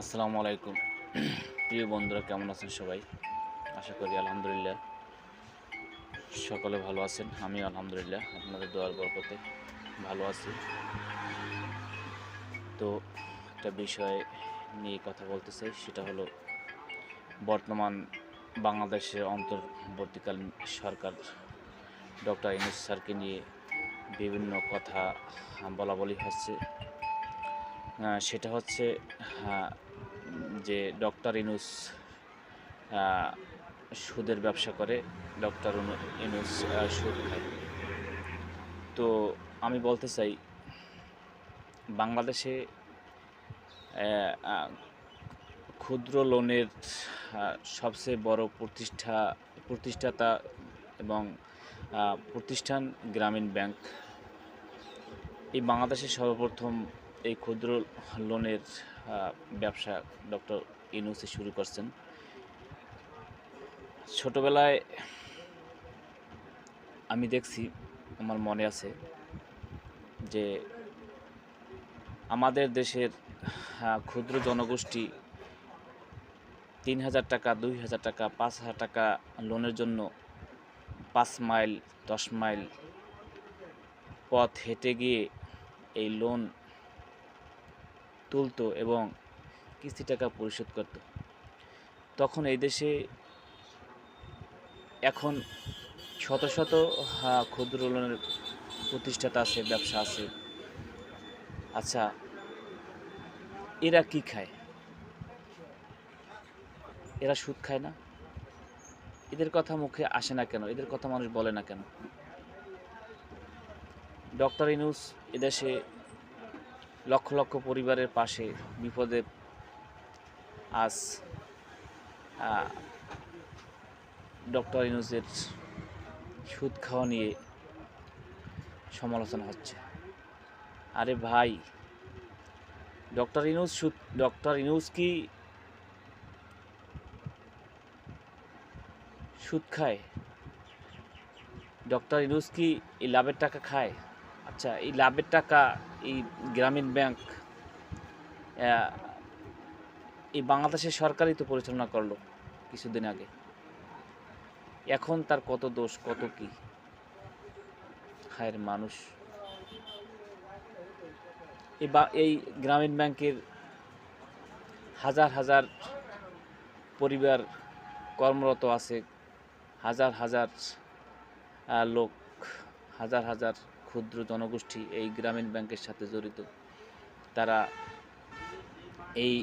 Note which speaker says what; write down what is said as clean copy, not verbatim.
Speaker 1: আসসালামু আলাইকুম। প্রিয় বন্ধুরা, কেমন আছেন সবাই? আশা করি আলহামদুলিল্লাহ সকলে ভালো আছেন। আমিও আলহামদুলিল্লাহ আপনাদের দোয়ার বরকতে ভালো আছি। তো একটা বিষয় নিয়ে কথা বলতে চাই, সেটা হলো বর্তমান বাংলাদেশের অন্তর্বর্তীকালীন সরকার ডক্টর ইউনূস স্যারকে নিয়ে বিভিন্ন কথা বলাবলি হচ্ছে। সেটা হচ্ছে যে ডক্টর ইউনূস সুদের ব্যবসা করে, ডক্টর ইউনূস সুদ খায়। তো আমি বলতে চাই, বাংলাদেশে ক্ষুদ্র লোনের সবচেয়ে বড় প্রতিষ্ঠাতা এবং প্রতিষ্ঠান গ্রামীণ ব্যাংক। এই বাংলাদেশে সর্বপ্রথম এই ক্ষুদ্র লোনের ব্যবসা ডক্টর ইউনূস শুরু করছেন। ছোটবেলায় আমি দেখছি, আমার মনে আছে যে আমাদের দেশের ক্ষুদ্র জনগোষ্ঠী ৩,০০০ টাকা, ২,০০০ টাকা, ৫,০০০ টাকা লোনের জন্য ৫ মাইল ১০ মাইল পথ হেঁটে গিয়ে এই লোন তুলত এবং কিস্তি টাকা পরিশোধ করত। তখন এই দেশে এখন শত শত ক্ষুদ্র লোনের প্রতিষ্ঠাতা আছে, ব্যবসা আছে। আচ্ছা, এরা কি খায়? এরা সুদ খায় না? এদের কথা মুখে আসে না কেন? এদের কথা মানুষ বলে না কেন? ডক্টর ইউনূস এদেশে লক্ষ লক্ষ পরিবারের পাশে বিপদে আজ ডক্টর ইউনূসের সুদ খাওয়া নিয়ে সমালোচনা হচ্ছে। আরে ভাই, ডক্টর ইউনূস কি সুদ খায়? ডক্টর ইউনূস কি এই লাভের টাকা খায়? আচ্ছা, এই লাভের টাকা এই গ্রামীণ ব্যাংক এই বাংলাদেশের সরকারই তো পরিচালনা করলো কিছুদিন আগে। এখন তার কত দোষ, কত কি? হায়ের মানুষ! এই গ্রামীণ ব্যাংকের হাজার হাজার পরিবার কর্মরত আছে, হাজার হাজার লোক, হাজার হাজার ক্ষুদ্র জনগোষ্ঠী এই গ্রামীণ ব্যাংকের সাথে জড়িত। তারা এই